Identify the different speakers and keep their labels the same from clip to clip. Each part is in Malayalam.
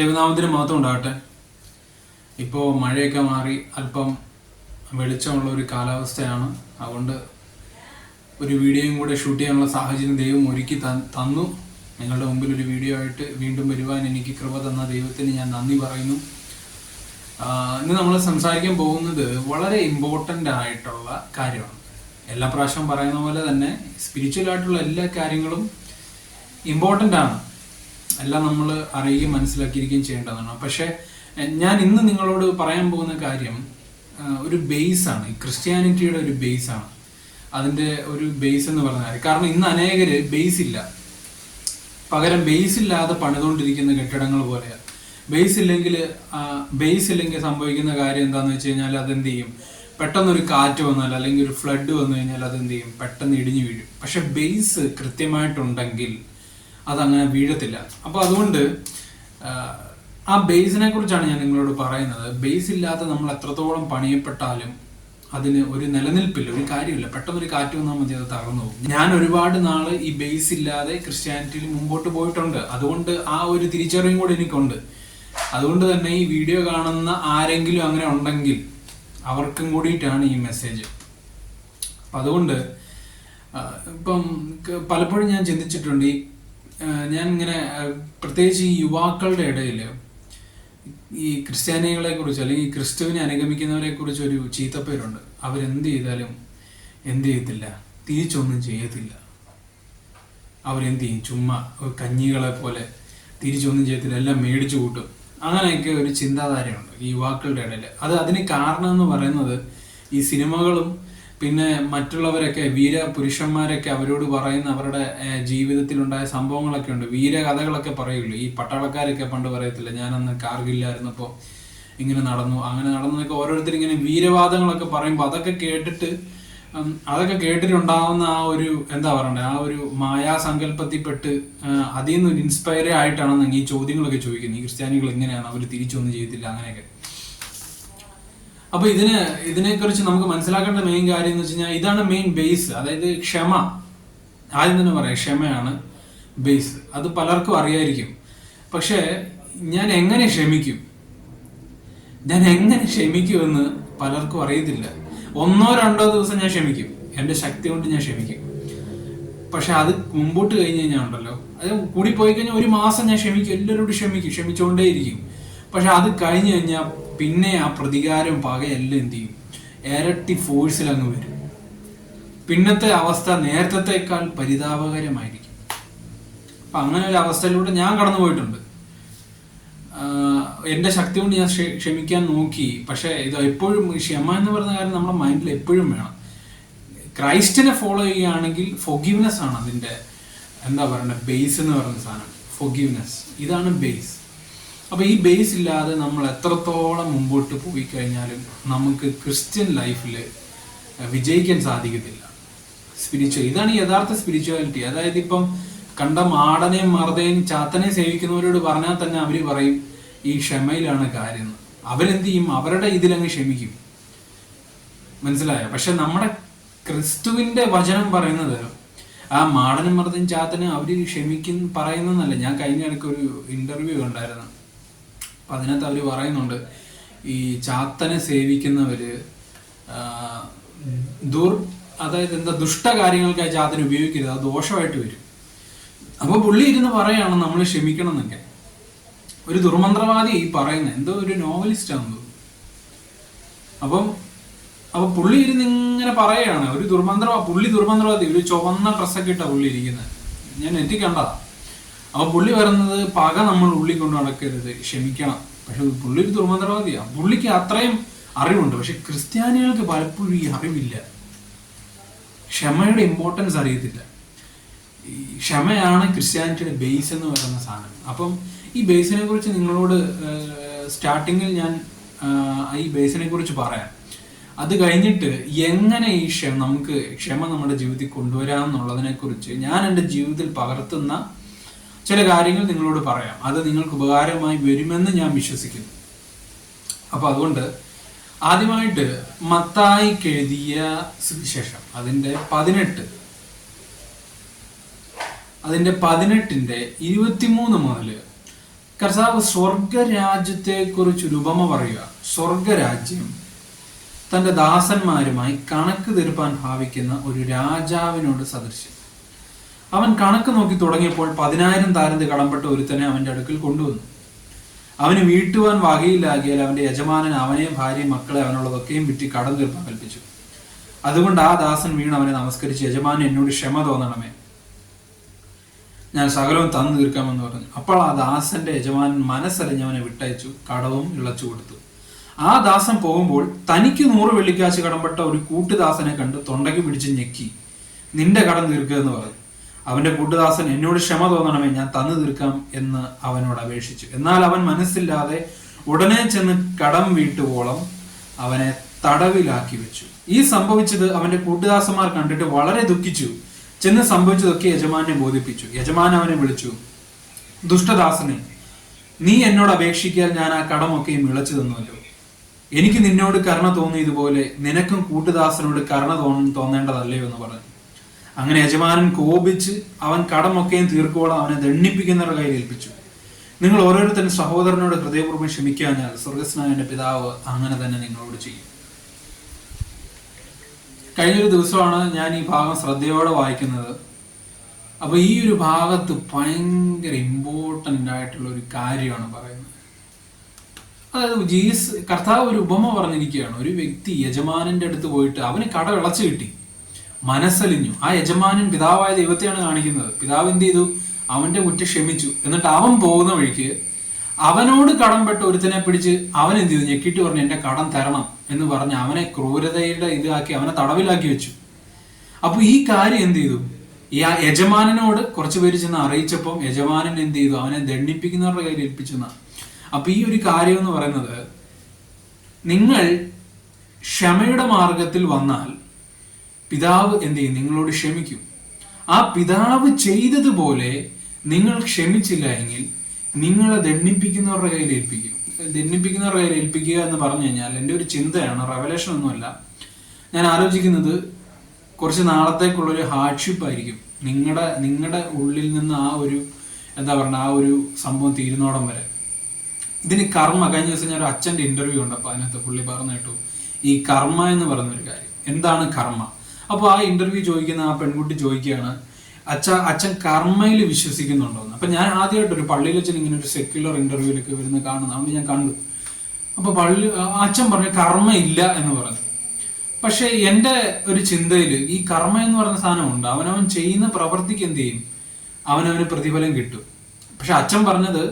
Speaker 1: ദൈവനാമത്തിന് മഹത്വം ഉണ്ടാകട്ടെ. ഇപ്പോൾ മഴയൊക്കെ മാറി അല്പം വെളിച്ചമുള്ള ഒരു കാലാവസ്ഥയാണ്. അതുകൊണ്ട് ഒരു വീഡിയോയും കൂടെ ഷൂട്ട് ചെയ്യാനുള്ള സാഹചര്യം ദൈവം ഒരുക്കി തന്നു. നിങ്ങളുടെ മുമ്പിൽ ഒരു വീഡിയോ ആയിട്ട് വീണ്ടും വരുവാൻ എനിക്ക് കൃപ തന്ന ദൈവത്തിന് ഞാൻ നന്ദി പറയുന്നു. ഇന്ന് നമ്മൾ സംസാരിക്കാൻ പോകുന്നത് വളരെ ഇമ്പോർട്ടൻ്റ് ആയിട്ടുള്ള കാര്യമാണ്. എല്ലാ പ്രാവശ്യവും പറയുന്ന പോലെ തന്നെ സ്പിരിച്വലായിട്ടുള്ള എല്ലാ കാര്യങ്ങളും ഇമ്പോർട്ടൻ്റ് ആണ്. എല്ലാം നമ്മൾ അറിയുകയും മനസ്സിലാക്കിയിരിക്കുകയും ചെയ്യേണ്ടതാണ്. പക്ഷേ ഞാൻ ഇന്ന് നിങ്ങളോട് പറയാൻ പോകുന്ന കാര്യം ഒരു ബേസാണ്. ഈ ക്രിസ്ത്യാനിറ്റിയുടെ ഒരു ബേസാണ്. അതിൻ്റെ ഒരു ബേസ് എന്ന് പറഞ്ഞാൽ, കാരണം ഇന്ന് അനേകര് ബേസ് ഇല്ല, പകരം ബേസ് ഇല്ലാതെ പണിതുകൊണ്ടിരിക്കുന്ന കെട്ടിടങ്ങൾ പോലെയാണ്. ബേസ് ഇല്ലെങ്കിൽ സംഭവിക്കുന്ന കാര്യം എന്താണെന്ന് വെച്ച് കഴിഞ്ഞാൽ, അതെന്ത് ചെയ്യും, പെട്ടെന്നൊരു കാറ്റ് വന്നാൽ അല്ലെങ്കിൽ ഒരു ഫ്ലഡ് വന്നു കഴിഞ്ഞാൽ അതെന്ത് ചെയ്യും, പെട്ടെന്ന് ഇടിഞ്ഞു വീഴും. പക്ഷെ ബേസ് കൃത്യമായിട്ടുണ്ടെങ്കിൽ അതങ്ങനെ വീഴത്തില്ല. അപ്പോൾ അതുകൊണ്ട് ആ ബേസിനെ കുറിച്ചാണ് ഞാൻ നിങ്ങളോട് പറയുന്നത്. ബേസ് ഇല്ലാത്ത നമ്മൾ എത്രത്തോളം പണിയപ്പെട്ടാലും അതിന് ഒരു നിലനിൽപ്പില്ല, ഒരു കാര്യമില്ല. പെട്ടെന്നൊരു കാറ്റ് വന്നാൽ മതി, അത് തകർന്നു പോകും. ഞാൻ ഒരുപാട് നാള് ഈ ബേസ് ഇല്ലാതെ ക്രിസ്ത്യാനിറ്റിയിൽ മുമ്പോട്ട് പോയിട്ടുണ്ട്. അതുകൊണ്ട് ആ ഒരു തിരിച്ചറിവും കൂടെ എനിക്കുണ്ട്. അതുകൊണ്ട് തന്നെ ഈ വീഡിയോ കാണുന്ന ആരെങ്കിലും അങ്ങനെ ഉണ്ടെങ്കിൽ അവർക്കും കൂടിയിട്ടാണ് ഈ മെസ്സേജ്. അപ്പം അതുകൊണ്ട് ഇപ്പം പലപ്പോഴും ഞാൻ ചിന്തിച്ചിട്ടുണ്ട്, ഞാൻ ഇങ്ങനെ പ്രത്യേകിച്ച് ഈ യുവാക്കളുടെ ഇടയിൽ ഈ ക്രിസ്ത്യാനികളെ കുറിച്ച് അല്ലെങ്കിൽ ക്രിസ്തുവിനെ അനുഗമിക്കുന്നവരെ കുറിച്ച് ഒരു ചീത്തപ്പേരുണ്ട്. അവരെന്ത് ചെയ്താലും എന്ത് ചെയ്യത്തില്ല, തിരിച്ചൊന്നും ചെയ്യത്തില്ല. അവരെന്ത് ചെയ്യും, ചുമ്മാ കഞ്ഞികളെ പോലെ തിരിച്ചൊന്നും ചെയ്യത്തില്ല, എല്ലാം മേടിച്ചു കൂട്ടും. അങ്ങനെയൊക്കെ ഒരു ചിന്താധാരയുണ്ട് ഈ യുവാക്കളുടെ ഇടയിൽ. അതിന് കാരണം എന്ന് പറയുന്നത് ഈ സിനിമകളും പിന്നെ മറ്റുള്ളവരൊക്കെ, വീരപുരുഷന്മാരൊക്കെ അവരോട് പറയുന്ന അവരുടെ ജീവിതത്തിലുണ്ടായ സംഭവങ്ങളൊക്കെ ഉണ്ട്. വീരകഥകളൊക്കെ പറയുള്ളൂ. ഈ പട്ടാളക്കാരൊക്കെ പണ്ട് പറയത്തില്ല, ഞാനന്ന് കാർഗില്ലായിരുന്നപ്പോൾ ഇങ്ങനെ നടന്നു, അങ്ങനെ നടന്നൊക്കെ ഓരോരുത്തർ ഇങ്ങനെ വീരവാദങ്ങളൊക്കെ പറയുമ്പോൾ അതൊക്കെ കേട്ടിട്ടുണ്ടാവുന്ന ആ ഒരു എന്താ പറയണ്ടേ, ആ ഒരു മായാസങ്കല്പത്തിൽപ്പെട്ട് അതിൽ നിന്ന് ഒരു ഇൻസ്പയർ ആയിട്ടാണ് ഈ ചോദ്യങ്ങളൊക്കെ ചോദിക്കുന്നത്. ഈ ക്രിസ്ത്യാനികൾ എങ്ങനെയാണ്, അവർ തിരിച്ചൊന്നും ചെയ്യത്തില്ല, അങ്ങനെയൊക്കെ. അപ്പൊ ഇതിനെക്കുറിച്ച് നമുക്ക് മനസ്സിലാക്കേണ്ട മെയിൻ കാര്യം എന്ന് വെച്ച് കഴിഞ്ഞാൽ, ഇതാണ് മെയിൻ ബേസ്. അതായത് ക്ഷമ. ആദ്യം തന്നെ പറയാം, ക്ഷമയാണ് ബേസ്. അത് പലർക്കും അറിയായിരിക്കും. പക്ഷെ ഞാൻ എങ്ങനെ ക്ഷമിക്കുമെന്ന് പലർക്കും അറിയത്തില്ല. 1-2 ദിവസം ഞാൻ ക്ഷമിക്കും, എൻ്റെ ശക്തി കൊണ്ട് ഞാൻ ക്ഷമിക്കും. പക്ഷെ അത് മുമ്പോട്ട് കഴിഞ്ഞ് കഴിഞ്ഞാൽ ഉണ്ടല്ലോ, അത് കൂടി പോയി കഴിഞ്ഞാൽ 1 മാസം ഞാൻ ക്ഷമിക്കും, എല്ലാവരോടും ക്ഷമിച്ചുകൊണ്ടേയിരിക്കും. പക്ഷെ അത് കഴിഞ്ഞ് കഴിഞ്ഞാൽ പിന്നെ ആ പ്രതികാരം പകയെല്ലാം എന്ത് ചെയ്യും, ഇരട്ടി ഫോഴ്സിൽ അങ്ങ് വരും. പിന്നത്തെ അവസ്ഥ നേരത്തേക്കാൾ പരിതാപകരമായിരിക്കും. അപ്പൊ അങ്ങനെ ഒരു അവസ്ഥയിലൂടെ ഞാൻ കടന്നു പോയിട്ടുണ്ട്. എൻ്റെ ശക്തി കൊണ്ട് ഞാൻ ക്ഷമിക്കാൻ നോക്കി. പക്ഷെ ഇത് എപ്പോഴും ക്ഷമ എന്ന് പറയുന്ന കാര്യം നമ്മുടെ മൈൻഡിൽ എപ്പോഴും വേണം. ക്രൈസ്റ്റിനെ ഫോളോ ചെയ്യുകയാണെങ്കിൽ ഫൊഗീവ്നെസ് ആണ് അതിൻ്റെ എന്താ പറയണ്ടേ ബേസ് എന്ന് പറയുന്ന സാധനം. ഫൊഗീവ്നെസ്, ഇതാണ് ബേസ്. അപ്പൊ ഈ ബേസ് ഇല്ലാതെ നമ്മൾ എത്രത്തോളം മുമ്പോട്ട് പോയി കഴിഞ്ഞാലും നമുക്ക് ക്രിസ്ത്യൻ ലൈഫിൽ വിജയിക്കാൻ സാധിക്കത്തില്ല. ഇതാണ് യഥാർത്ഥ സ്പിരിച്വാലിറ്റി. അതായത് ഇപ്പം കണ്ട മാടനെയും മറുതയും ചാത്തനെയും സേവിക്കുന്നവരോട് പറഞ്ഞാൽ തന്നെ അവര് പറയും ഈ ക്ഷമയിലാണ് കാര്യം. അവരെന്ത് ചെയ്യും, അവരുടെ ഇതിലങ്ങ് ക്ഷമിക്കും. മനസ്സിലായോ? പക്ഷെ നമ്മുടെ ക്രിസ്തുവിന്റെ വചനം പറയുന്നത് ആ മാടനും മറുതയും ചാത്തനും അവര് പറയുന്നല്ല. ഞാൻ കഴിഞ്ഞ ഇടയ്ക്ക് ഒരു ഇന്റർവ്യൂ കണ്ടായിരുന്നു. അപ്പം അതിനകത്ത് അവർ പറയുന്നുണ്ട്, ഈ ചാത്തനെ സേവിക്കുന്നവര് അതായത് ദുഷ്ടകാര്യങ്ങൾക്കായി ചാത്തനെ ഉപയോഗിക്കരുത്, അത് ദോഷമായിട്ട് വരും. അപ്പോൾ പുള്ളി ഇരുന്ന് പറയാണ് നമ്മൾ ക്ഷമിക്കണം എന്നൊക്കെ. ഒരു ദുർമന്ത്രവാദി പറയുന്നത്, എന്തോ ഒരു നോവലിസ്റ്റാണെന്ന് തോന്നുന്നു. അപ്പൊ പുള്ളി ഇരുന്ന് ഇങ്ങനെ പറയാണ്, പുള്ളി ദുർമന്ത്രവാദി, ഒരു ചുവന്ന ഡ്രസ്സൊക്കെ ഇട്ടാ പുള്ളി ഇരിക്കുന്നത്. ഞാൻ നെറ്റിൽ കണ്ടതാ. അപ്പൊ പുള്ളി പറയുന്നത് പക നമ്മൾ ഉള്ളിൽ കൊണ്ട് നടക്കരുത്, ക്ഷമിക്കണം. പക്ഷെ പുള്ളി ഒരു ദുർമന്ത്രവാദിയാണ്. പുള്ളിക്ക് അത്രയും അറിവുണ്ട്. പക്ഷെ ക്രിസ്ത്യാനികൾക്ക് പലപ്പോഴും ഈ അറിവില്ല, ക്ഷമയുടെ ഇമ്പോർട്ടൻസ് അറിയത്തില്ല. ഈ ക്ഷമയാണ് ക്രിസ്ത്യാനിറ്റിയുടെ ബേസ് എന്ന് പറയുന്ന സാധനം. അപ്പം ഈ ബേസിനെ കുറിച്ച് നിങ്ങളോട് സ്റ്റാർട്ടിങ്ങിൽ ഞാൻ ഈ ബേസിനെ കുറിച്ച് പറയാം. അത് കഴിഞ്ഞിട്ട് എങ്ങനെ നമുക്ക് ക്ഷമ നമ്മുടെ ജീവിതത്തിൽ കൊണ്ടുവരാം എന്നുള്ളതിനെ കുറിച്ച് ഞാൻ എൻ്റെ ജീവിതത്തിൽ പകർത്തുന്ന ചില കാര്യങ്ങൾ നിങ്ങളോട് പറയാം. അത് നിങ്ങൾക്ക് ഉപകാരമായി വരുമെന്ന് ഞാൻ വിശ്വസിക്കുന്നു. അപ്പൊ അതുകൊണ്ട് ആദ്യമായിട്ട് മത്തായിക്ക് എഴുതിയ സുവിശേഷം അതിന്റെ 18 23 മുതൽ കർത്താവ് സ്വർഗരാജ്യത്തെക്കുറിച്ചൊരു ഉപമ പറയുക. സ്വർഗരാജ്യം തന്റെ ദാസന്മാരുമായി കണക്ക് തീർപ്പാൻ ഭാവിക്കുന്ന ഒരു രാജാവിനോട് സദൃശ്യം. അവൻ കണക്ക് നോക്കി തുടങ്ങിയപ്പോൾ 10,000 താലന്ത് കടംപെട്ട ഒരുത്തനെ അവന്റെ അടുക്കൽ കൊണ്ടുവന്നു. അവന് വീട്ടുവാൻ വകയില്ലാകിയാൽ അവന്റെ യജമാനൻ അവനെയും ഭാര്യയും മക്കളെ അവനുള്ളതൊക്കെയും വിറ്റ് കടം തീർപ്പാൻ കൽപ്പിച്ചു. അതുകൊണ്ട് ആ ദാസൻ വീണ് അവനെ നമസ്കരിച്ച്, യജമാനൻ എന്നോട് ക്ഷമ തോന്നണമേ, ഞാൻ സകലവും തന്നു തീർക്കാമെന്ന് പറഞ്ഞു. അപ്പോൾ ആ ദാസന്റെ യജമാനൻ മനസ്സറിഞ്ഞ് അവനെ വിട്ടയച്ചു, കടവും ഇളച്ചു കൊടുത്തു. ആ ദാസൻ പോകുമ്പോൾ തനിക്ക് 100 വെള്ളിക്കാശ് കടംപെട്ട ഒരു കൂട്ടുദാസനെ കണ്ട് തൊണ്ടയ്ക്ക് പിടിച്ച് ഞെക്കി, നിന്റെ കടം തീർക്കുക എന്ന് പറഞ്ഞു. അവന്റെ കൂട്ടുദാസൻ, എന്നോട് ക്ഷമ തോന്നണമേ, ഞാൻ തന്നു തീർക്കാം എന്ന് അവനോട് അപേക്ഷിച്ചു. എന്നാൽ അവൻ മനസ്സില്ലാതെ ഉടനെ ചെന്ന് കടം വീട്ടുവോളം അവനെ തടവിലാക്കി വെച്ചു. ഈ സംഭവിച്ചത് അവന്റെ കൂട്ടുദാസന്മാർ കണ്ടിട്ട് വളരെ ദുഃഖിച്ചു. ചെന്ന് സംഭവിച്ചതൊക്കെ യജമാനെ ബോധിപ്പിച്ചു. യജമാൻ അവനെ വിളിച്ചു, ദുഷ്ടദാസനെ, നീ എന്നോട് അപേക്ഷിക്കാൻ ഞാൻ ആ കടമൊക്കെയും ഇളച്ചു തന്നുവല്ലോ. എനിക്ക് നിന്നോട് കരുണ തോന്നിയതുപോലെ നിനക്കും കൂട്ടുദാസനോട് കരുണ തോന്നേണ്ടതല്ലയോ എന്ന് പറഞ്ഞു. അങ്ങനെ യജമാനൻ കോപിച്ച് അവൻ കടമൊക്കെയും തീർക്കുവോളം അവനെ ദണ്ഡിപ്പിക്കുന്നവരുടെ കയ്യിൽ ഏൽപ്പിച്ചു. നിങ്ങൾ ഓരോരുത്തരും സഹോദരനോട് ഹൃദയപൂർവ്വം ക്ഷമിക്കാഞ്ഞാൽ സ്വർഗസ്നായ എന്റെ പിതാവ് അങ്ങനെ തന്നെ നിങ്ങളോട് ചെയ്യും. കഴിഞ്ഞൊരു ദിവസമാണ് ഞാൻ ഈ ഭാഗം ശ്രദ്ധയോടെ വായിക്കുന്നത്. അപ്പൊ ഈ ഒരു ഭാഗത്ത് ഭയങ്കര ഇമ്പോർട്ടൻ്റ് ആയിട്ടുള്ള ഒരു കാര്യമാണ് പറയുന്നത്. അതായത് കർത്താവ് ഒരു ഉപമ പറഞ്ഞിരിക്കുകയാണ്. ഒരു വ്യക്തി യജമാനന്റെ അടുത്ത് പോയിട്ട് അവന് കട ഇളച്ചു കിട്ടി, മനസ്സലിഞ്ഞു. ആ യജമാനൻ പിതാവായ ദൈവത്തെയാണ് കാണിക്കുന്നത്. പിതാവ് എന്ത് ചെയ്തു? അവന്റെ കുറ്റം ക്ഷമിച്ചു. എന്നിട്ട് അവൻ പോകുന്ന വഴിക്ക് അവനോട് കടംപെട്ട ഒരുത്തനെ പിടിച്ച് അവൻ എന്ത് ചെയ്തു? ഞെക്കിട്ട് പറഞ്ഞു, എന്റെ കടം തരണം എന്ന് പറഞ്ഞ് അവനെ ക്രൂരതയുടെ ഇതാക്കി അവനെ തടവിലാക്കി വെച്ചു. അപ്പൊ ഈ കാര്യം എന്ത് ചെയ്തു? ഈ ആ യജമാനനോട് കുറച്ചു പേര് ചെന്ന് അറിയിച്ചപ്പം യജമാനൻ എന്ത് ചെയ്തു? അവനെ ദണ്ഡിപ്പിക്കുന്നവരുടെ കയ്യിൽ ഏൽപ്പിച്ചു എന്നാ. അപ്പൊ ഈ ഒരു കാര്യം എന്ന് പറയുന്നത്, നിങ്ങൾ ക്ഷമയുടെ മാർഗത്തിൽ വന്നാൽ പിതാവ് എന്ത് ചെയ്യും? നിങ്ങളോട് ക്ഷമിക്കും. ആ പിതാവ് ചെയ്തതുപോലെ നിങ്ങൾ ക്ഷമിച്ചില്ല എങ്കിൽ നിങ്ങളെ ദണ്ഡിപ്പിക്കുന്നവരുടെ കയ്യിൽ ഏൽപ്പിക്കും. ദണ്ഡിപ്പിക്കുന്നവരുടെ കയ്യിൽ ഏൽപ്പിക്കുക എന്ന് പറഞ്ഞു കഴിഞ്ഞാൽ എൻ്റെ ഒരു ചിന്തയാണ്, റെവലേഷൻ ഒന്നുമല്ല. ഞാൻ ആലോചിക്കുന്നത് കുറച്ച് നാളത്തേക്കുള്ളൊരു ഹാർഡ്ഷിപ്പ് ആയിരിക്കും. നിങ്ങളുടെ ഉള്ളിൽ നിന്ന് ആ ഒരു എന്താ പറയുക, ആ ഒരു സംഭവം തീരുന്നോടം വരെ. ഇതിന് കർമ്മ, കഴിഞ്ഞ ദിവസം ഞാൻ ഒരു അച്ഛൻ്റെ ഇന്റർവ്യൂ ഉണ്ട്. അപ്പോൾ അതിനകത്ത് പുള്ളി പറഞ്ഞു കേട്ടു ഈ കർമ്മ എന്ന് പറയുന്നൊരു കാര്യം. എന്താണ് കർമ്മ? അപ്പോൾ ആ ഇന്റർവ്യൂ ചോദിക്കുന്ന ആ പെൺകുട്ടി ചോദിക്കുകയാണ്, അച്ഛൻ കർമ്മയിൽ വിശ്വസിക്കുന്നുണ്ടോന്ന്. അപ്പൊ ഞാൻ ആദ്യമായിട്ട് ഒരു പള്ളിയിൽ വെച്ചാൽ ഇങ്ങനെ ഒരു സെക്യുലർ ഇന്റർവ്യൂലൊക്കെ വരുന്ന കാണുന്നത്, അതുകൊണ്ട് ഞാൻ കണ്ടു. അപ്പൊ അച്ഛൻ പറഞ്ഞു കർമ്മ ഇല്ല എന്ന് പറഞ്ഞു. പക്ഷെ എൻ്റെ ഒരു ചിന്തയിൽ ഈ കർമ്മ എന്ന് പറയുന്ന സാധനമുണ്ട്. അവനവൻ ചെയ്യുന്ന പ്രവൃത്തിക്ക് എന്ത് ചെയ്യും? അവനവന് പ്രതിഫലം കിട്ടും. പക്ഷെ അച്ഛൻ പറഞ്ഞത്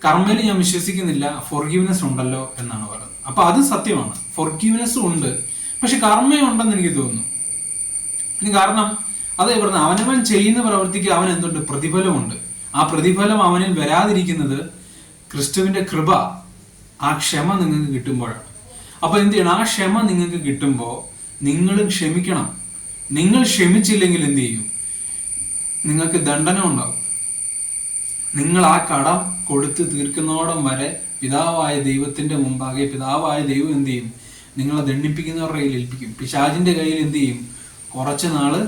Speaker 1: കർമ്മയിൽ ഞാൻ വിശ്വസിക്കുന്നില്ല, ഫോർഗീവ്നെസ് ഉണ്ടല്ലോ എന്നാണ് പറയുന്നത്. അപ്പൊ അത് സത്യമാണ്, ഫോർഗീവ്നെസ്സും ഉണ്ട്, പക്ഷെ കർമ്മയുണ്ടെന്ന് എനിക്ക് തോന്നുന്നു. കാരണം അതേ പറഞ്ഞ അവനവൻ ചെയ്യുന്ന പ്രവൃത്തിക്ക് അവൻ എന്തുണ്ട്? പ്രതിഫലമുണ്ട്. ആ പ്രതിഫലം അവനിൽ വരാതിരിക്കുന്നത് ക്രിസ്തുവിന്റെ കൃപ, ആ ക്ഷമ നിങ്ങൾക്ക് കിട്ടുമ്പോഴാണ്. അപ്പൊ എന്ത് ചെയ്യണം? ആ ക്ഷമ നിങ്ങൾക്ക് കിട്ടുമ്പോൾ നിങ്ങളും ക്ഷമിക്കണം. നിങ്ങൾ ക്ഷമിച്ചില്ലെങ്കിൽ എന്ത് ചെയ്യും? നിങ്ങൾക്ക് ദണ്ഡന ഉണ്ടാവും. നിങ്ങൾ ആ കടം കൊടുത്ത് തീർക്കുന്നോടം വരെ പിതാവായ ദൈവത്തിന്റെ മുമ്പാകെ പിതാവായ ദൈവം എന്ത് ചെയ്യും? നിങ്ങളെ ദണ്ഡിപ്പിക്കുന്നവരുടെ കയ്യിൽ ഏൽപ്പിക്കും. പിശാചിന്റെ കയ്യിൽ എന്ത് ചെയ്യും? കുറച്ച് നാള്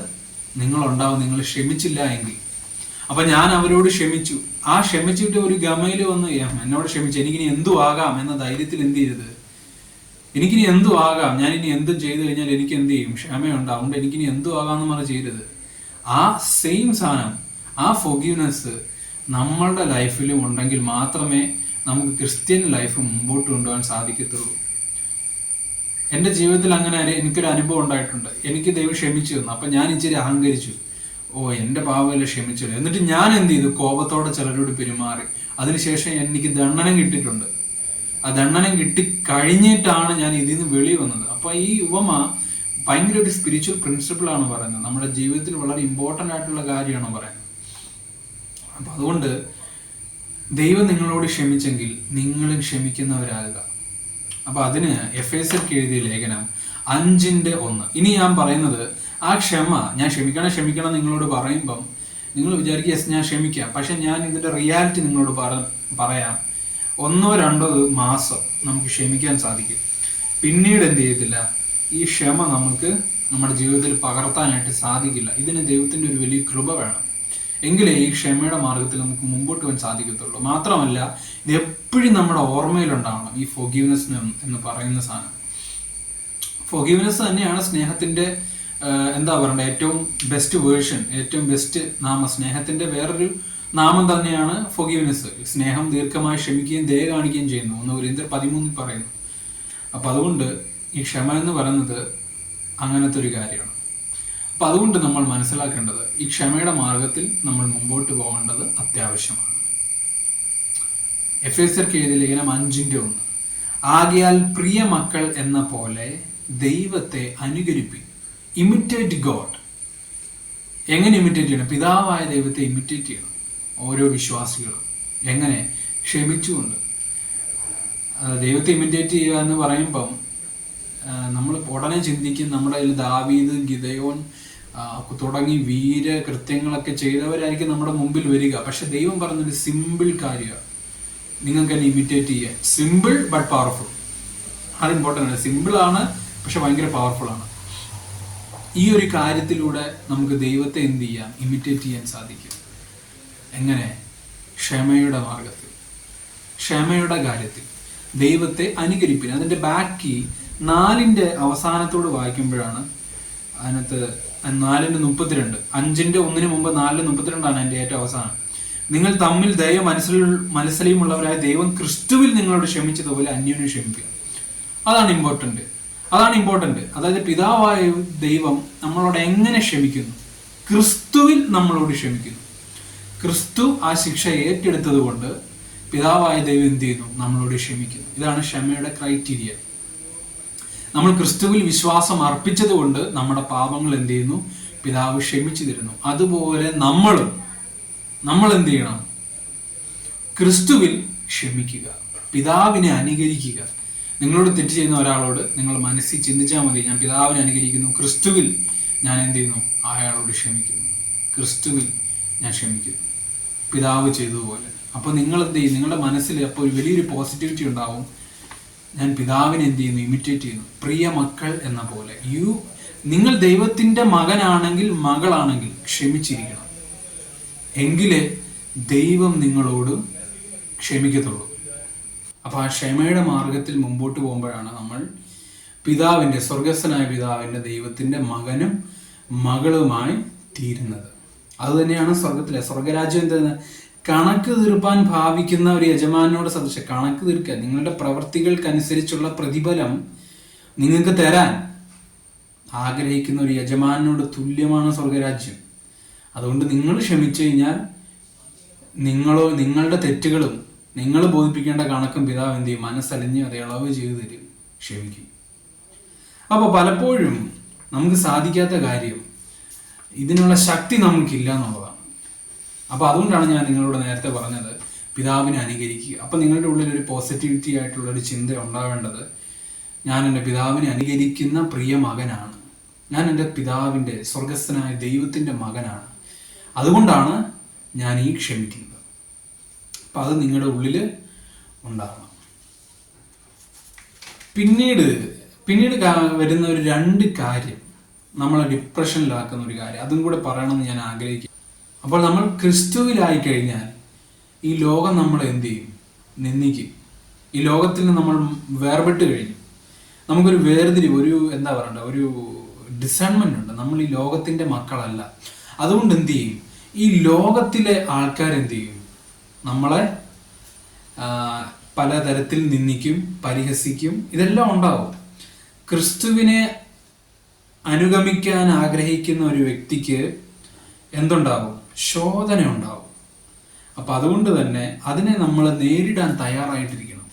Speaker 1: നിങ്ങളുണ്ടാവും, നിങ്ങൾ ക്ഷമിച്ചില്ല എങ്കിൽ. അപ്പൊ ഞാൻ അവരോട് ക്ഷമിച്ചു. ആ ക്ഷമിച്ചിട്ട് ഒരു ഗമയില് വന്ന് എന്നോട് ക്ഷമിച്ചു, എനിക്കിനി എന്തു ആകാം എന്ന ധൈര്യത്തിൽ എന്ത് ചെയ്യരുത്? എനിക്കിനി എന്തു ആകാം, ഞാൻ ഇനി എന്തും ചെയ്തു കഴിഞ്ഞാൽ എനിക്ക് എന്ത് ചെയ്യും? ക്ഷമയുണ്ട്, അതുകൊണ്ട് എനിക്കിനി എന്തു ആകാമെന്ന് പറഞ്ഞ് ചെയ്യരുത്. ആ സെയിം സാധനം, ആ ഫൊർഗീവ്നെസ് നമ്മളുടെ ലൈഫിലും ഉണ്ടെങ്കിൽ മാത്രമേ നമുക്ക് ക്രിസ്ത്യൻ ലൈഫ് മുമ്പോട്ട് കൊണ്ടുപോകാൻ സാധിക്കത്തുള്ളൂ. എൻ്റെ ജീവിതത്തിൽ അങ്ങനെ എനിക്കൊരു അനുഭവം ഉണ്ടായിട്ടുണ്ട്. എനിക്ക് ദൈവം ക്ഷമിച്ചു തന്നു. അപ്പം ഞാൻ ഇച്ചിരി അഹങ്കരിച്ചു, എൻ്റെ പാവമല്ലേ ക്ഷമിച്ചല്ലോ. എന്നിട്ട് ഞാൻ എന്ത് ചെയ്തു? കോപത്തോടെ ചിലരോട് പെരുമാറി. അതിനുശേഷം എനിക്ക് ദണ്ഡനം കിട്ടിയിട്ടുണ്ട്. ആ ദണ്ഡനം കിട്ടി കഴിഞ്ഞിട്ടാണ് ഞാൻ ഇതിൽ നിന്ന് വെളി വന്നത്. അപ്പൊ ഈ ഉപമ ഭയങ്കര ഒരു സ്പിരിച്വൽ പ്രിൻസിപ്പിളാണ് പറയുന്നത്. നമ്മുടെ ജീവിതത്തിൽ വളരെ ഇമ്പോർട്ടൻ്റ് ആയിട്ടുള്ള കാര്യമാണ് പറയുന്നത്. അപ്പൊ അതുകൊണ്ട് ദൈവം നിങ്ങളോട് ക്ഷമിച്ചെങ്കിൽ നിങ്ങളും ക്ഷമിക്കുന്നവരാകുക. അപ്പൊ അതിന് എഫേസ്യർക്ക് എഴുതിയ ലേഖനം 5:1. ഇനി ഞാൻ പറയുന്നത് ആ ക്ഷമ, ഞാൻ ക്ഷമിക്കണം നിങ്ങളോട് പറയുമ്പം നിങ്ങൾ വിചാരിക്കുക യെസ് ഞാൻ ക്ഷമിക്കാം. പക്ഷെ ഞാൻ ഇതിന്റെ റിയാലിറ്റി നിങ്ങളോട് പറയാം. 1-2 മാസം നമുക്ക് ക്ഷമിക്കാൻ സാധിക്കും. പിന്നീട് എന്ത് ചെയ്യത്തില്ല, ഈ ക്ഷമ നമുക്ക് നമ്മുടെ ജീവിതത്തിൽ പകർത്താനായിട്ട് സാധിക്കില്ല. ഇതിന് ദൈവത്തിന്റെ ഒരു വലിയ കൃപ വേണം. എങ്കിലേ ഈ ക്ഷമയുടെ മാർഗത്തിൽ നമുക്ക് മുമ്പോട്ട് പോകാൻ സാധിക്കത്തുള്ളൂ. മാത്രമല്ല, ഇത് എപ്പോഴും നമ്മുടെ ഓർമ്മയിലുണ്ടാവണം ഈ ഫോർഗീവ്നെസ് എന്ന് പറയുന്ന സാധനം. ഫോർഗീവ്നെസ് തന്നെയാണ് സ്നേഹത്തിന്റെ എന്താ പറയണ്ടേ ഏറ്റവും ബെസ്റ്റ് വേർഷൻ, ഏറ്റവും ബെസ്റ്റ് നാമം. സ്നേഹത്തിന്റെ വേറൊരു നാമം തന്നെയാണ് ഫോർഗീവ്നെസ്. സ്നേഹം ദീർഘമായി ക്ഷമിക്കുകയും ദയ കാണിക്കുകയും ചെയ്യുന്നു 1 കൊരിന്ത്യർ 13 പറയുന്നു. അപ്പൊ അതുകൊണ്ട് ഈ ക്ഷമ എന്ന് പറയുന്നത് അങ്ങനത്തെ ഒരു കാര്യമാണ്. അപ്പൊ അതുകൊണ്ട് നമ്മൾ മനസ്സിലാക്കേണ്ടത് ഈ ക്ഷമയുടെ മാർഗത്തിൽ നമ്മൾ മുമ്പോട്ട് പോകേണ്ടത് അത്യാവശ്യമാണ്. എഫേസ്യർക്ക് എഴുതിയ ലേഖനം 5:1 ആകയാൽ പ്രിയ മക്കൾ എന്ന പോലെ ദൈവത്തെ അനുകരിപ്പിൻ. Imitate God. എങ്ങനെ ഇമിറ്റേറ്റ് ചെയ്യണം? പിതാവായ ദൈവത്തെ ഇമിറ്റേറ്റ് ചെയ്യണം ഓരോ വിശ്വാസികളും. എങ്ങനെ? ക്ഷമിച്ചുകൊണ്ട്. ദൈവത്തെ ഇമിറ്റേറ്റ് ചെയ്യുക എന്ന് പറയുമ്പം നമ്മൾ ഉടനെ ചിന്തിക്കും നമ്മുടെ കയ്യിൽ ദാവീദ്, ഗിദയോൻ തുടങ്ങി വീരകൃത്യങ്ങളൊക്കെ ചെയ്തവരായിരിക്കും നമ്മുടെ മുമ്പിൽ വരിക. പക്ഷെ ദൈവം പറഞ്ഞൊരു സിമ്പിൾ കാര്യമാണ്, നിങ്ങൾക്ക് എന്നെ ഇമിറ്റേറ്റ് ചെയ്യാൻ. Simple but powerful. അത് ഇമ്പോർട്ടൻ്റ് ആണ്. സിമ്പിൾ ആണ് പക്ഷെ ഭയങ്കര പവർഫുൾ ആണ്. ഈ ഒരു കാര്യത്തിലൂടെ നമുക്ക് ദൈവത്തെ എന്ത് ചെയ്യാം? ഇമിറ്റേറ്റ് ചെയ്യാൻ സാധിക്കും. എങ്ങനെ? ക്ഷമയുടെ മാർഗത്തിൽ, ക്ഷമയുടെ കാര്യത്തിൽ ദൈവത്തെ അനുകരിപ്പിൻ. അതിന്റെ ബാക്കി 4 അവസാനത്തോട് വായിക്കുമ്പോഴാണ് അതിനകത്ത് 4:32, 5:1 മുമ്പ് 4:32 എൻ്റെ ഏറ്റവും അവസാനം. നിങ്ങൾ തമ്മിൽ ദയ മനസ്സിലെയുമുള്ളവരായ ദൈവം ക്രിസ്തുവിൽ നിങ്ങളോട് ക്ഷമിച്ചതുപോലെ അന്യോന്യം ക്ഷമിക്കുക. അതാണ് ഇമ്പോർട്ടന്റ്. അതായത് പിതാവായ ദൈവം നമ്മളോട് എങ്ങനെ ക്ഷമിക്കുന്നു? ക്രിസ്തുവിൽ നമ്മളോട് ക്ഷമിക്കുന്നു. ക്രിസ്തു ആ ശിക്ഷ ഏറ്റെടുത്തത് കൊണ്ട് പിതാവായ ദൈവം എന്ത് ചെയ്യുന്നു? നമ്മളോട് ക്ഷമിക്കുന്നു. ഇതാണ് ക്ഷമയുടെ ക്രൈറ്റീരിയ. നമ്മൾ ക്രിസ്തുവിൽ വിശ്വാസം അർപ്പിച്ചത് കൊണ്ട് നമ്മുടെ പാപങ്ങൾ എന്ത് ചെയ്യുന്നു? പിതാവ് ക്ഷമിച്ചു തരുന്നു. അതുപോലെ നമ്മൾ എന്ത് ചെയ്യണം? ക്രിസ്തുവിൽ ക്ഷമിക്കുക, പിതാവിനെ അനുകരിക്കുക. നിങ്ങളോട് തെറ്റ് ചെയ്യുന്ന ഒരാളോട് നിങ്ങൾ മനസ്സിൽ ചിന്തിച്ചാൽ മതി, ഞാൻ പിതാവിനെ അനുകരിക്കുന്നു, ക്രിസ്തുവിൽ ഞാൻ എന്ത് ചെയ്യുന്നു? അയാളോട് ക്ഷമിക്കുന്നു. ക്രിസ്തുവിൽ ഞാൻ ക്ഷമിക്കുന്നു, പിതാവ് ചെയ്തതുപോലെ. അപ്പോൾ നിങ്ങൾ എന്ത് ചെയ്യും? നിങ്ങളുടെ മനസ്സിൽ അപ്പോൾ ഒരു വലിയൊരു പോസിറ്റിവിറ്റി ഉണ്ടാവും. ഞാൻ പിതാവിനെ എന്ത് ചെയ്യുന്നു? ഇമിറ്റേറ്റ് ചെയ്യുന്നു. പ്രിയ മക്കൾ എന്ന പോലെ. നിങ്ങൾ ദൈവത്തിന്റെ മകനാണെങ്കിൽ മകളാണെങ്കിൽ ക്ഷമിച്ചിരിക്കണം. എങ്കിലേ ദൈവം നിങ്ങളോട് ക്ഷമിക്കത്തുള്ളൂ. അപ്പൊ ആ ക്ഷമയുടെ മാർഗത്തിൽ മുമ്പോട്ട് പോകുമ്പോഴാണ് നമ്മൾ പിതാവിന്റെ, സ്വർഗസ്ഥനായ പിതാവിന്റെ, ദൈവത്തിന്റെ മകനും മകളുമായി തീരുന്നത്. അത് തന്നെയാണ് സ്വർഗരാജ്യം. എന്താണ്? കണക്ക് തീർപ്പാൻ ഭാവിക്കുന്ന ഒരു യജമാനോട് സദൃശം. കണക്ക് തീർക്കുക. നിങ്ങളുടെ പ്രവർത്തികൾക്കനുസരിച്ചുള്ള പ്രതിഫലം നിങ്ങൾക്ക് തരാൻ ആഗ്രഹിക്കുന്ന ഒരു യജമാനോട് തുല്യമാണ് സ്വർഗരാജ്യം. അതുകൊണ്ട് നിങ്ങൾ ക്ഷമിച്ചു കഴിഞ്ഞാൽ നിങ്ങളുടെ തെറ്റുകളും നിങ്ങൾ ബോധിപ്പിക്കേണ്ട കണക്കും പിതാവ് എന്ത് ചെയ്യും? മനസ്സലിഞ്ഞ് അത് ഇളവ് ചെയ്തു തരും, ക്ഷമിക്കും. അപ്പോൾ പലപ്പോഴും നമുക്ക് സാധിക്കാത്ത കാര്യം, ഇതിനുള്ള ശക്തി നമുക്കില്ല എന്നുള്ളതാണ്. അപ്പോൾ അതുകൊണ്ടാണ് ഞാൻ നിങ്ങളോട് നേരത്തെ പറഞ്ഞത് പിതാവിനെ അനുകരിക്കുക. അപ്പം നിങ്ങളുടെ ഉള്ളിൽ ഒരു പോസിറ്റിവിറ്റി ആയിട്ടുള്ള ഒരു ചിന്ത ഉണ്ടാവേണ്ടത്, ഞാൻ എൻ്റെ പിതാവിനെ അനുകരിക്കുന്ന പ്രിയ മകനാണ്, ഞാൻ എൻ്റെ പിതാവിൻ്റെ, സ്വർഗസ്ഥനായ ദൈവത്തിൻ്റെ മകനാണ്, അതുകൊണ്ടാണ് ഞാൻ ഈ ക്ഷമിക്കുന്നത്. അപ്പം അത് നിങ്ങളുടെ ഉള്ളിൽ ഉണ്ടാകണം. പിന്നീട് വരുന്ന ഒരു 2 കാര്യം, നമ്മളെ ഡിപ്രഷനിലാക്കുന്ന ഒരു കാര്യം, അതും കൂടെ പറയണമെന്ന് ഞാൻ ആഗ്രഹിക്കുന്നു. അപ്പോൾ നമ്മൾ ക്രിസ്തുവിലായി കഴിഞ്ഞാൽ ഈ ലോകം നമ്മളെ എന്ത് ചെയ്യും? നിന്ദിക്കും. ഈ ലോകത്തിൽ നിന്ന് നമ്മൾ വേർപെട്ട് കഴിഞ്ഞു. നമുക്കൊരു വേർതിരിവ്, ഒരു ഡിസൈൻമെന്റ് ഉണ്ട്. നമ്മൾ ഈ ലോകത്തിന്റെ മക്കളല്ല. അതുകൊണ്ട് എന്ത് ചെയ്യും? ഈ ലോകത്തിലെ ആൾക്കാരെന്ത് ചെയ്യും? നമ്മളെ പലതരത്തിൽ നിന്ദിക്കും, പരിഹസിക്കും. ഇതെല്ലാം ഉണ്ടാവും. ക്രിസ്തുവിനെ അനുഗമിക്കാൻ ആഗ്രഹിക്കുന്ന ഒരു വ്യക്തിക്ക് എന്തുണ്ടാവും? ശോധന ഉണ്ടാവും. അപ്പൊ അതുകൊണ്ട് തന്നെ അതിനെ നമ്മൾ നേരിടാൻ തയ്യാറായിട്ടിരിക്കണം.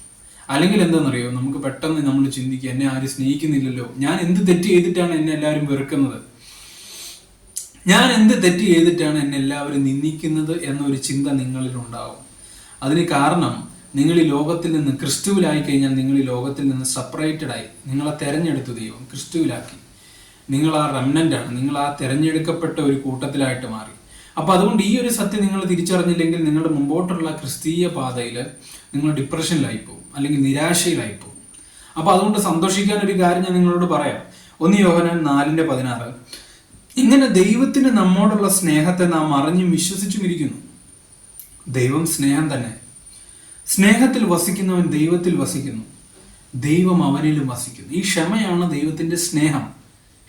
Speaker 1: അല്ലെങ്കിൽ എന്താണെന്നറിയോ, നമുക്ക് പെട്ടെന്ന് നമ്മൾ ചിന്തിക്കുക, എന്നെ ആരും സ്നേഹിക്കുന്നില്ലല്ലോ, ഞാൻ എന്ത് തെറ്റ് ചെയ്തിട്ടാണ് എന്നെ എല്ലാവരും വെറുക്കുന്നത്, ഞാൻ എന്ത് തെറ്റ് ചെയ്തിട്ടാണ് എന്നെ എല്ലാവരും നിന്ദിക്കുന്നത് എന്നൊരു ചിന്ത നിങ്ങളിൽ ഉണ്ടാവും. അതിന് കാരണം, നിങ്ങൾ ഈ ലോകത്തിൽ നിന്ന് ക്രിസ്തുവിലായി കഴിഞ്ഞാൽ നിങ്ങൾ ഈ ലോകത്തിൽ നിന്ന് സെപ്പറേറ്റഡ് ആയി. നിങ്ങളെ തെരഞ്ഞെടുത്തു ദൈവം, ക്രിസ്തുവിലാക്കി. നിങ്ങൾ ആ റെമനൻ്റാണ്, നിങ്ങൾ ആ തെരഞ്ഞെടുക്കപ്പെട്ട ഒരു കൂട്ടത്തിലായിട്ട് മാറി. അപ്പൊ അതുകൊണ്ട് ഈ ഒരു സത്യം നിങ്ങൾ തിരിച്ചറിഞ്ഞില്ലെങ്കിൽ നിങ്ങളുടെ മുമ്പോട്ടുള്ള ക്രിസ്തീയ പാതയിൽ നിങ്ങൾ ഡിപ്രഷനിലായി പോകും, അല്ലെങ്കിൽ നിരാശയിലായി പോകും. അപ്പൊ അതുകൊണ്ട് സന്തോഷിക്കാൻ ഒരു കാര്യം ഞാൻ നിങ്ങളോട് പറയാം. 1 യോഹന്നാൻ 4:16, ഇങ്ങനെ ദൈവത്തിന് നമ്മോടുള്ള സ്നേഹത്തെ നാം അറിഞ്ഞും വിശ്വസിച്ചും ഇരിക്കുന്നു. ദൈവം സ്നേഹം തന്നെ. സ്നേഹത്തിൽ വസിക്കുന്നവൻ ദൈവത്തിൽ വസിക്കുന്നു, ദൈവം അവനിലും വസിക്കുന്നു. ഈ ക്ഷമയാണ് ദൈവത്തിന്റെ സ്നേഹം.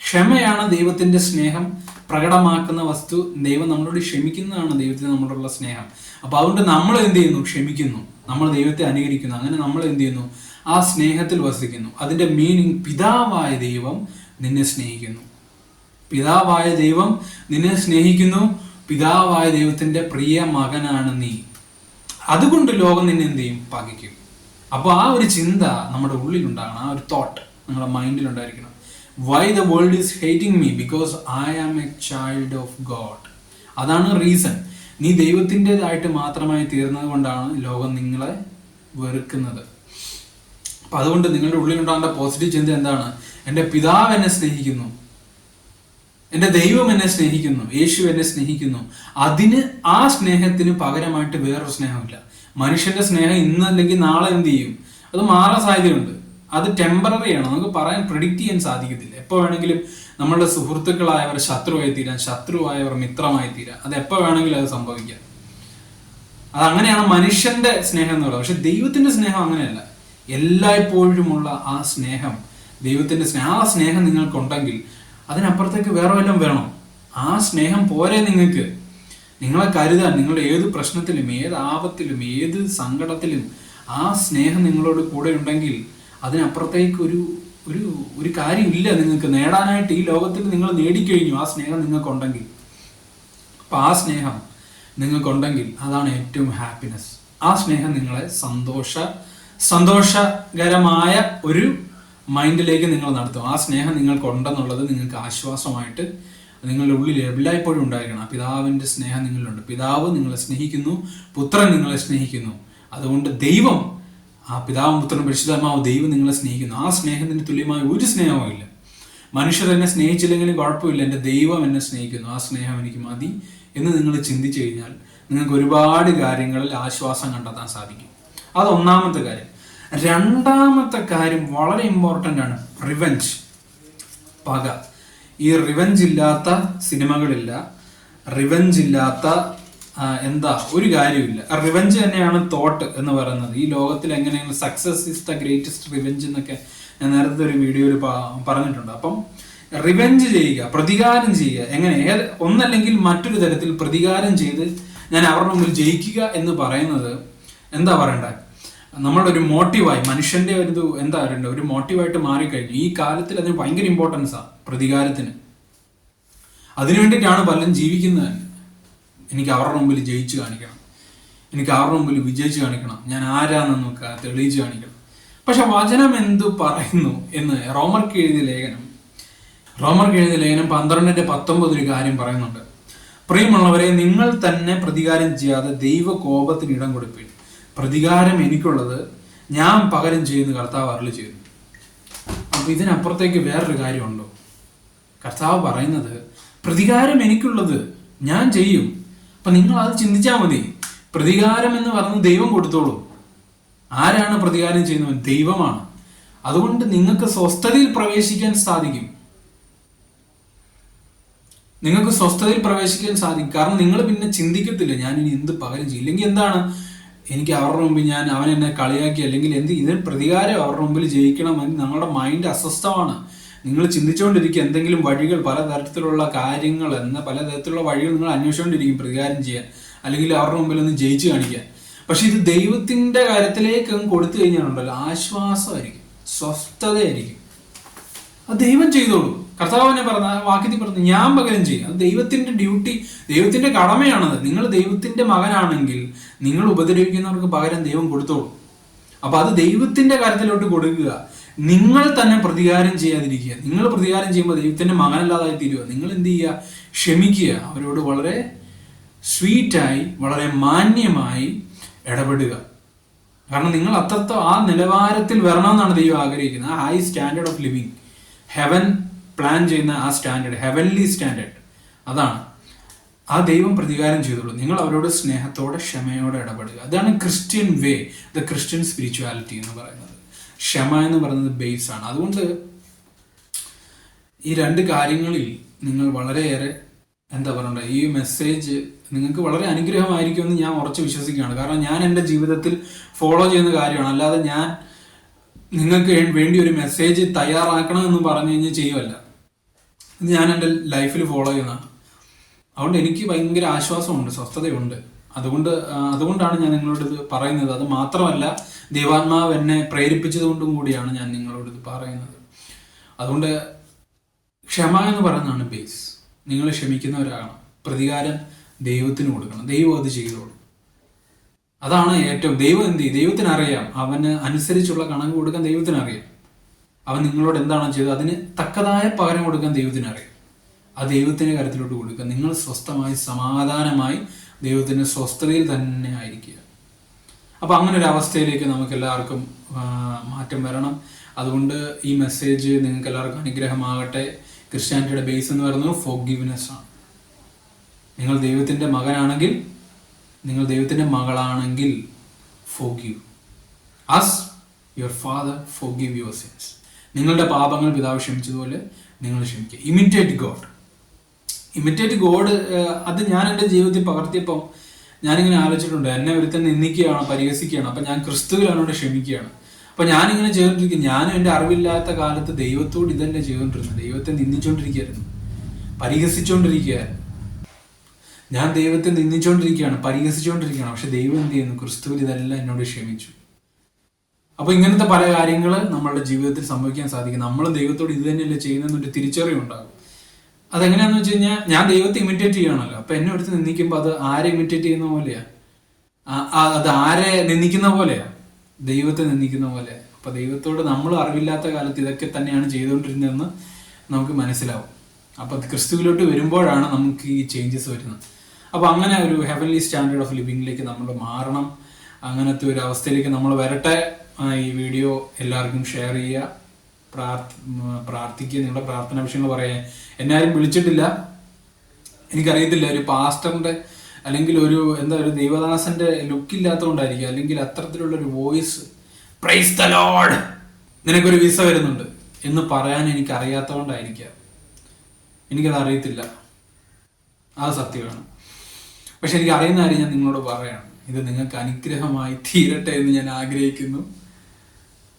Speaker 1: ക്ഷമയാണ് ദൈവത്തിന്റെ സ്നേഹം പ്രകടമാക്കുന്ന വസ്തു. ദൈവം നമ്മളോട് ക്ഷമിക്കുന്നതാണ് ദൈവത്തിന് നമ്മളോടുള്ള സ്നേഹം. അപ്പൊ അതുകൊണ്ട് നമ്മൾ എന്ത് ചെയ്യുന്നു? ക്ഷമിക്കുന്നു. നമ്മൾ ദൈവത്തെ അനുകരിക്കുന്നു. അങ്ങനെ നമ്മൾ എന്ത് ചെയ്യുന്നു? ആ സ്നേഹത്തിൽ വസിക്കുന്നു. അതിന്റെ മീനിങ്, പിതാവായ ദൈവം നിന്നെ സ്നേഹിക്കുന്നു. പിതാവായ ദൈവം നിന്നെ സ്നേഹിക്കുന്നു. പിതാവായ ദൈവത്തിന്റെ പ്രിയ മകനാണ് നീ. അതുകൊണ്ട് ലോകം നിന്നെ എന്ത് ചെയ്യും? പകയ്ക്കും. അപ്പോൾ ആ ഒരു ചിന്ത നമ്മുടെ ഉള്ളിലുണ്ടാകണം. ആ ഒരു തോട്ട് നമ്മുടെ മൈൻഡിൽ ഉണ്ടായിരിക്കണം. Why the world is hating me? Because I am a child of God. അതാണ് റീസൺ. നീ ദൈവത്തിൻ്റെതായിട്ട് മാത്രമായി തീർന്നത് കൊണ്ടാണ് ലോകം നിങ്ങളെ വെറുക്കുന്നത്. അപ്പം അതുകൊണ്ട് നിങ്ങളുടെ ഉള്ളിലുണ്ടാകേണ്ട പോസിറ്റീവ് ചിന്ത എന്താണ്? എൻ്റെ പിതാവ് എന്നെ സ്നേഹിക്കുന്നു, എൻ്റെ ദൈവം എന്നെ സ്നേഹിക്കുന്നു, യേശു എന്നെ സ്നേഹിക്കുന്നു. ആ സ്നേഹത്തിന് പകരമായിട്ട് വേറൊരു സ്നേഹമില്ല. മനുഷ്യന്റെ സ്നേഹം ഇന്ന് അല്ലെങ്കിൽ നാളെ എന്ത് ചെയ്യും? അത് മാറാൻ സാധ്യതയുണ്ട്. അത് ടെമ്പററിയാണ്. നമുക്ക് പറയാൻ പ്രെഡിക്റ്റ് ചെയ്യാൻ സാധിക്കത്തില്ല. എപ്പോൾ വേണമെങ്കിലും നമ്മളുടെ സുഹൃത്തുക്കളായവർ ശത്രുവായി തീരാൻ, ശത്രുവായവർ മിത്രമായി തീരാൻ. അത് എപ്പോൾ വേണമെങ്കിലും അത് സംഭവിക്കാം. അതങ്ങനെയാണ് മനുഷ്യന്റെ സ്നേഹം എന്ന് പറയുന്നത്. പക്ഷെ ദൈവത്തിന്റെ സ്നേഹം അങ്ങനെയല്ല. എല്ലായ്പ്പോഴുമുള്ള ആ സ്നേഹം, ദൈവത്തിന്റെ സ്നേഹം, ആ സ്നേഹം നിങ്ങൾക്കുണ്ടെങ്കിൽ അതിനപ്പുറത്തേക്ക് വേറെ വല്ലതും വേണം. ആ സ്നേഹം പോരെ നിങ്ങൾക്ക്. നിങ്ങളെ കരുതാൻ, നിങ്ങളുടെ ഏത് പ്രശ്നത്തിലും, ഏത് ആപത്തിലും, ഏത് സങ്കടത്തിലും ആ സ്നേഹം നിങ്ങളോട് കൂടെ ഉണ്ടെങ്കിൽ അതിനപ്പുറത്തേക്ക് ഒരു കാര്യമില്ല നിങ്ങൾക്ക് നേടാനായിട്ട്. ഈ ലോകത്തിൽ നിങ്ങൾ നേടിക്കഴിഞ്ഞു ആ സ്നേഹം നിങ്ങൾക്കുണ്ടെങ്കിൽ. അപ്പം ആ സ്നേഹം നിങ്ങൾക്കുണ്ടെങ്കിൽ അതാണ് ഏറ്റവും ഹാപ്പിനെസ്. ആ സ്നേഹം നിങ്ങളെ സന്തോഷകരമായ ഒരു മൈൻഡിലേക്ക് നിങ്ങൾ നടത്തും. ആ സ്നേഹം നിങ്ങൾക്കുണ്ടെന്നുള്ളത് നിങ്ങൾക്ക് ആശ്വാസമായിട്ട് നിങ്ങളുടെ ഉള്ളിൽ എല്ലായ്പ്പോഴും ഉണ്ടായിരിക്കണം. പിതാവിൻ്റെ സ്നേഹം നിങ്ങളിലുണ്ട്. പിതാവ് നിങ്ങളെ സ്നേഹിക്കുന്നു, പുത്രൻ നിങ്ങളെ സ്നേഹിക്കുന്നു. അതുകൊണ്ട് ദൈവം, ആ പിതാവും പുത്രനും പരിശുദ്ധാത്മാവും ദൈവം നിങ്ങളെ സ്നേഹിക്കുന്നു. ആ സ്നേഹത്തിന് തുല്യമായ ഒരു സ്നേഹവും ഇല്ല. മനുഷ്യർ എന്നെ സ്നേഹിച്ചില്ലെങ്കിലും കുഴപ്പമില്ല, എൻ്റെ ദൈവം എന്നെ സ്നേഹിക്കുന്നു, ആ സ്നേഹം എനിക്ക് മതി എന്ന് നിങ്ങൾ ചിന്തിച്ചു കഴിഞ്ഞാൽ നിങ്ങൾക്ക് ഒരുപാട് കാര്യങ്ങളിൽ ആശ്വാസം കണ്ടെത്താൻ സാധിക്കും. അത് ഒന്നാമത്തെ കാര്യം. രണ്ടാമത്തെ കാര്യം വളരെ ഇമ്പോർട്ടൻ്റ് ആണ്, റിവെഞ്ച്, പക. ഈ റിവെഞ്ച് ഇല്ലാത്ത സിനിമകളില്ല, റിവെഞ്ച് ഇല്ലാത്ത ഒരു കാര്യമില്ല. റിവെഞ്ച് തന്നെയാണ് തോട്ട് എന്ന് പറയുന്നത്. ഈ ലോകത്തിൽ എങ്ങനെയാണ് success is the greatest revenge എന്നൊക്കെ ഞാൻ നേരത്തെ ഒരു വീഡിയോയിൽ പറഞ്ഞിട്ടുണ്ട്. അപ്പം റിവെഞ്ച് ചെയ്യുക, പ്രതികാരം ചെയ്യുക. എങ്ങനെ? ഒന്നല്ലെങ്കിൽ മറ്റൊരു തരത്തിൽ പ്രതികാരം ചെയ്ത് ഞാൻ അവരുടെ മുമ്പിൽ ജയിക്കുക എന്ന് പറയുന്നത് എന്താ പറയണ്ടേ? നമ്മുടെ ഒരു മോട്ടീവായി, മനുഷ്യന്റെ ഒരു മോട്ടീവായിട്ട് മാറിക്കഴിഞ്ഞു. ഈ കാലത്തിൽ അതിന് ഭയങ്കര ഇമ്പോർട്ടൻസാണ് പ്രതികാരത്തിന്. അതിനു വേണ്ടിയിട്ടാണ് പലരും ജീവിക്കുന്നത്. എനിക്ക് അവരുടെ മുമ്പിൽ ജയിച്ചു കാണിക്കണം, എനിക്ക് അവരുടെ മുമ്പിൽ വിജയിച്ചു കാണിക്കണം, ഞാൻ ആരാന്നൊക്കെ തെളിയിച്ചു കാണിക്കണം. പക്ഷെ വചനം എന്തു പറയുന്നു എന്ന് റോമർക്ക് എഴുതിയ ലേഖനം 12:19 ഒരു കാര്യം പറയുന്നുണ്ട്. പ്രിയമുള്ളവരെ, നിങ്ങൾ തന്നെ പ്രതികാരം ചെയ്യാതെ ദൈവ കോപത്തിന് ഇടം കൊടുപ്പീൻ. പ്രതികാരം എനിക്കുള്ളത്, ഞാൻ പകരം ചെയ്യുന്ന കർത്താവ് അരുളി ചെയ്യുന്നു. അപ്പൊ ഇതിനപ്പുറത്തേക്ക് വേറൊരു കാര്യമുണ്ടോ? കർത്താവ് പറയുന്നത് പ്രതികാരം എനിക്കുള്ളത്, ഞാൻ ചെയ്യും. അപ്പൊ നിങ്ങൾ അത് ചിന്തിച്ചാൽ മതി. പ്രതികാരം എന്ന് പറഞ്ഞ് ദൈവം കൊടുത്തോളൂ. ആരാണ് പ്രതികാരം ചെയ്യുന്നവൻ? ദൈവമാണ്. അതുകൊണ്ട് നിങ്ങൾക്ക് സ്വസ്ഥതയിൽ പ്രവേശിക്കാൻ സാധിക്കും. നിങ്ങൾക്ക് സ്വസ്ഥതയിൽ പ്രവേശിക്കാൻ സാധിക്കും. കാരണം നിങ്ങൾ പിന്നെ ചിന്തിക്കത്തില്ല ഞാൻ ഇനി എന്ത് പകരം ചെയ്യും. ഇല്ലെങ്കിൽ എന്താണ്, എനിക്ക് അവരുടെ മുമ്പിൽ അവൻ എന്നെ കളിയാക്കി, അല്ലെങ്കിൽ ഇതിന് പ്രതികാരം അവരുടെ മുമ്പിൽ ജയിക്കണമെന്ന് നിങ്ങളുടെ മൈൻഡ് അസ്വസ്ഥമാണ്. നിങ്ങൾ ചിന്തിച്ചുകൊണ്ടിരിക്കുക എന്തെങ്കിലും വഴികൾ, പലതരത്തിലുള്ള കാര്യങ്ങൾ പലതരത്തിലുള്ള വഴികൾ നിങ്ങൾ അന്വേഷിച്ചുകൊണ്ടിരിക്കും പ്രതികാരം ചെയ്യാൻ, അല്ലെങ്കിൽ അവരുടെ മുമ്പിൽ ഒന്ന് ജയിച്ചു കാണിക്കാൻ. പക്ഷെ ഇത് ദൈവത്തിന്റെ കാര്യത്തിലേക്ക് കൊടുത്തു കഴിഞ്ഞാലുണ്ടല്ലോ, ആശ്വാസമായിരിക്കും, സ്വസ്ഥതയായിരിക്കും. അത് ദൈവം ചെയ്തോളൂ. കർത്താവിനെ വാക്യത്തിൽ പറഞ്ഞു, ഞാൻ പകരം ചെയ്യും. അത് ദൈവത്തിന്റെ ഡ്യൂട്ടി, ദൈവത്തിന്റെ കടമയാണത്. നിങ്ങൾ ദൈവത്തിന്റെ മകനാണെങ്കിൽ നിങ്ങൾ ഉപദ്രവിക്കുന്നവർക്ക് പകരം ദൈവം കൊടുത്തോളൂ. അപ്പൊ അത് ദൈവത്തിന്റെ കാര്യത്തിലോട്ട് കൊടുക്കുക. നിങ്ങൾ തന്നെ പ്രതികാരം ചെയ്യാതിരിക്കുക. നിങ്ങൾ പ്രതികാരം ചെയ്യുമ്പോൾ ദൈവത്തിന്റെ മകനല്ലാതായി തീരുക. നിങ്ങൾ എന്ത് ചെയ്യുക? ക്ഷമിക്കുക. അവരോട് വളരെ സ്വീറ്റായി, വളരെ മാന്യമായി ഇടപെടുക. കാരണം നിങ്ങൾ ആ നിലവാരത്തിൽ വരണമെന്നാണ് ദൈവം ആഗ്രഹിക്കുന്നത്. ആ high standard of living, heaven plan ചെയ്യുന്ന ആ സ്റ്റാൻഡേർഡ്, ഹെവൻലി സ്റ്റാൻഡേർഡ്, അതാണ്. ആ ദൈവം പ്രതികാരം ചെയ്തോളൂ. നിങ്ങൾ അവരോട് സ്നേഹത്തോടെ, ക്ഷമയോടെ ഇടപെടുക. അതാണ് Christian way, the Christian spirituality എന്ന് പറയുന്നത്. ക്ഷമ എന്ന് പറയുന്നത് ബേസ് ആണ്. അതുകൊണ്ട് ഈ രണ്ട് കാര്യങ്ങളിൽ നിങ്ങൾ വളരെയേറെ എന്താ പറയണ്ടേ, ഈ മെസ്സേജ് നിങ്ങൾക്ക് വളരെ അനുഗ്രഹമായിരിക്കുമെന്ന് ഞാൻ ഉറച്ച് വിശ്വസിക്കുകയാണ്. കാരണം ഞാൻ എൻ്റെ ജീവിതത്തിൽ ഫോളോ ചെയ്യുന്ന കാര്യമാണ്. അല്ലാതെ ഞാൻ നിങ്ങൾക്ക് വേണ്ടി ഒരു മെസ്സേജ് തയ്യാറാക്കണമെന്ന് പറഞ്ഞു കഴിഞ്ഞാൽ ചെയ്യുമല്ല. ഇത് ഞാൻ എൻ്റെ ലൈഫിൽ ഫോളോ ചെയ്യുന്നതാണ്. അതുകൊണ്ട് എനിക്ക് ഭയങ്കര ആശ്വാസമുണ്ട്, സ്വസ്ഥതയുണ്ട്. അതുകൊണ്ടാണ് ഞാൻ നിങ്ങളോട് ഇത് പറയുന്നത്. അത് മാത്രമല്ല, ദൈവാത്മാവ് എന്നെ പ്രേരിപ്പിച്ചതുകൊണ്ടും കൂടിയാണ് ഞാൻ നിങ്ങളോട് ഇത് പറയുന്നത്. അതുകൊണ്ട് ക്ഷമ എന്ന് പറയുന്നതാണ് ബേസ്. നിങ്ങൾ ക്ഷമിക്കുന്നവരാകണം. പ്രതികാരം ദൈവത്തിന് കൊടുക്കണം. ദൈവം അത് ചെയ്തോളും. അതാണ് ഏറ്റവും. ദൈവം എന്ത് ചെയ്യും? ദൈവത്തിനറിയാം. അവന് അനുസരിച്ചുള്ള കണക്ക് കൊടുക്കാൻ ദൈവത്തിനറിയാം. അവൻ നിങ്ങളോട് എന്താണോ ചെയ്തത് അതിന് തക്കതായ പകരം കൊടുക്കാൻ ദൈവത്തിനറിയാം. ആ ദൈവത്തിന്റെ കാര്യത്തിലോട്ട് കൊടുക്കുക. നിങ്ങൾ സ്വസ്ഥമായി സമാധാനമായി ദൈവത്തിന്റെ സ്വസ്ഥതയിൽ തന്നെ ആയിരിക്കുക. അപ്പൊ അങ്ങനെ ഒരു അവസ്ഥയിലേക്ക് നമുക്ക് എല്ലാവർക്കും മാറ്റം വരണം. അതുകൊണ്ട് ഈ മെസ്സേജ് നിങ്ങൾക്ക് എല്ലാവർക്കും അനുഗ്രഹമാകട്ടെ. ക്രിസ്ത്യാനിറ്റിയുടെ ബേസ് എന്ന് പറയുന്നത് ഫോർഗിവ്നെസ് ആണ്. നിങ്ങൾ ദൈവത്തിന്റെ മകനാണെങ്കിൽ, നിങ്ങൾ ദൈവത്തിന്റെ മകളാണെങ്കിൽ, forgive as your father forgive your sins. നിങ്ങളുടെ പാപങ്ങൾ പിതാവ് ക്ഷമിച്ചതുപോലെ നിങ്ങൾ ക്ഷമിക്കുക. Imitate God. ഇമിറ്റേറ്റ് ഗോഡ് അത് ഞാൻ എൻ്റെ ജീവിതത്തിൽ പകർത്തിയപ്പം ഞാനിങ്ങനെ ആലോചിച്ചിട്ടുണ്ട്. എന്നെ ഒരുത്തൻ നിന്ദിക്കുകയാണ്, പരിഹസിക്കുകയാണ്. അപ്പം ഞാൻ ക്രിസ്തുവിലാണ് ക്ഷമിക്കുകയാണ്. അപ്പം ഞാനിങ്ങനെ ചെയ്തുകൊണ്ടിരിക്കും. ഞാനും എൻ്റെ അറിവില്ലാത്ത കാലത്ത് ദൈവത്തോട് ഇതന്നെ ചെയ്തുകൊണ്ടിരുന്നു. ദൈവത്തെ നിന്ദിച്ചുകൊണ്ടിരിക്കുകയായിരുന്നു, പരിഹസിച്ചുകൊണ്ടിരിക്കുകയായിരുന്നു. ഞാൻ ദൈവത്തെ നിന്ദിച്ചുകൊണ്ടിരിക്കുകയാണ്, പരിഹസിച്ചുകൊണ്ടിരിക്കുകയാണ്. പക്ഷെ ദൈവം എന്ത് ചെയ്യുന്നു? ക്രിസ്തുവിൽ ഇതെല്ലാം എന്നോട് ക്ഷമിച്ചു. അപ്പൊ ഇങ്ങനത്തെ പല കാര്യങ്ങൾ നമ്മളുടെ ജീവിതത്തിൽ സംഭവിക്കാൻ സാധിക്കും. നമ്മൾ ദൈവത്തോട് ഇത് തന്നെയല്ലേ ചെയ്യുന്നതെന്നൊരു തിരിച്ചറിവുണ്ടാകും. അതെങ്ങനെയാന്ന് വെച്ച് കഴിഞ്ഞാൽ, ഞാൻ ദൈവത്തെ ഇമിറ്റേറ്റ് ചെയ്യണമല്ലോ. അപ്പൊ എന്നെ അടുത്ത് നിന്ദിക്കുമ്പോൾ അത് ആരെ ഇമിറ്റേറ്റ് ചെയ്യുന്ന പോലെയാ? അത് ആരെ നിന്ദിക്കുന്ന പോലെയാ? ദൈവത്തെ നിന്ദിക്കുന്ന പോലെ. അപ്പൊ ദൈവത്തോട് നമ്മൾ അറിവില്ലാത്ത കാലത്ത് ഇതൊക്കെ തന്നെയാണ് ചെയ്തുകൊണ്ടിരുന്നതെന്ന് നമുക്ക് മനസ്സിലാവും. അപ്പൊ ക്രിസ്തുവിലോട്ട് വരുമ്പോഴാണ് നമുക്ക് ഈ ചേഞ്ചസ് വരുന്നത്. അപ്പൊ അങ്ങനെ ഒരു ഹെവൻലി സ്റ്റാൻഡേർഡ് ഓഫ് ലിവിങ്ങിലേക്ക് നമ്മൾ മാറണം. അങ്ങനത്തെ ഒരു അവസ്ഥയിലേക്ക് നമ്മൾ വരട്ടെ. ഈ വീഡിയോ എല്ലാവർക്കും ഷെയർ ചെയ്യുക, പ്രാർത്ഥിക്കുക. നിങ്ങളുടെ പ്രാർത്ഥന വിഷയങ്ങൾ പറയാൻ എന്നെ ആരും വിളിച്ചിട്ടില്ല. എനിക്കറിയത്തില്ല, ഒരു പാസ്റ്ററിന്റെ അല്ലെങ്കിൽ ഒരു ദൈവദാസന്റെ ലുക്ക് ഇല്ലാത്തതുകൊണ്ടായിരിക്കും, അല്ലെങ്കിൽ അത്തരത്തിലുള്ളൊരു വോയിസ്, പ്രൈസ് ദ ലോർഡ്, നിനക്കൊരു വിസ വരുന്നുണ്ട് എന്ന് പറയാൻ എനിക്ക് അറിയാത്തതുകൊണ്ടായിരിക്കാം. എനിക്കത് അറിയത്തില്ല, അത് സത്യമാണ്. പക്ഷെ എനിക്ക് അറിയുന്ന കാര്യം ഞാൻ നിങ്ങളോട് പറയാണ്. ഇത് നിങ്ങൾക്ക് അനുഗ്രഹമായി തീരട്ടെ എന്ന് ഞാൻ ആഗ്രഹിക്കുന്നു.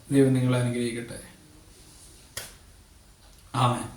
Speaker 1: ദൈവം നിങ്ങളെ അനുഗ്രഹിക്കട്ടെ. ആമേൻ.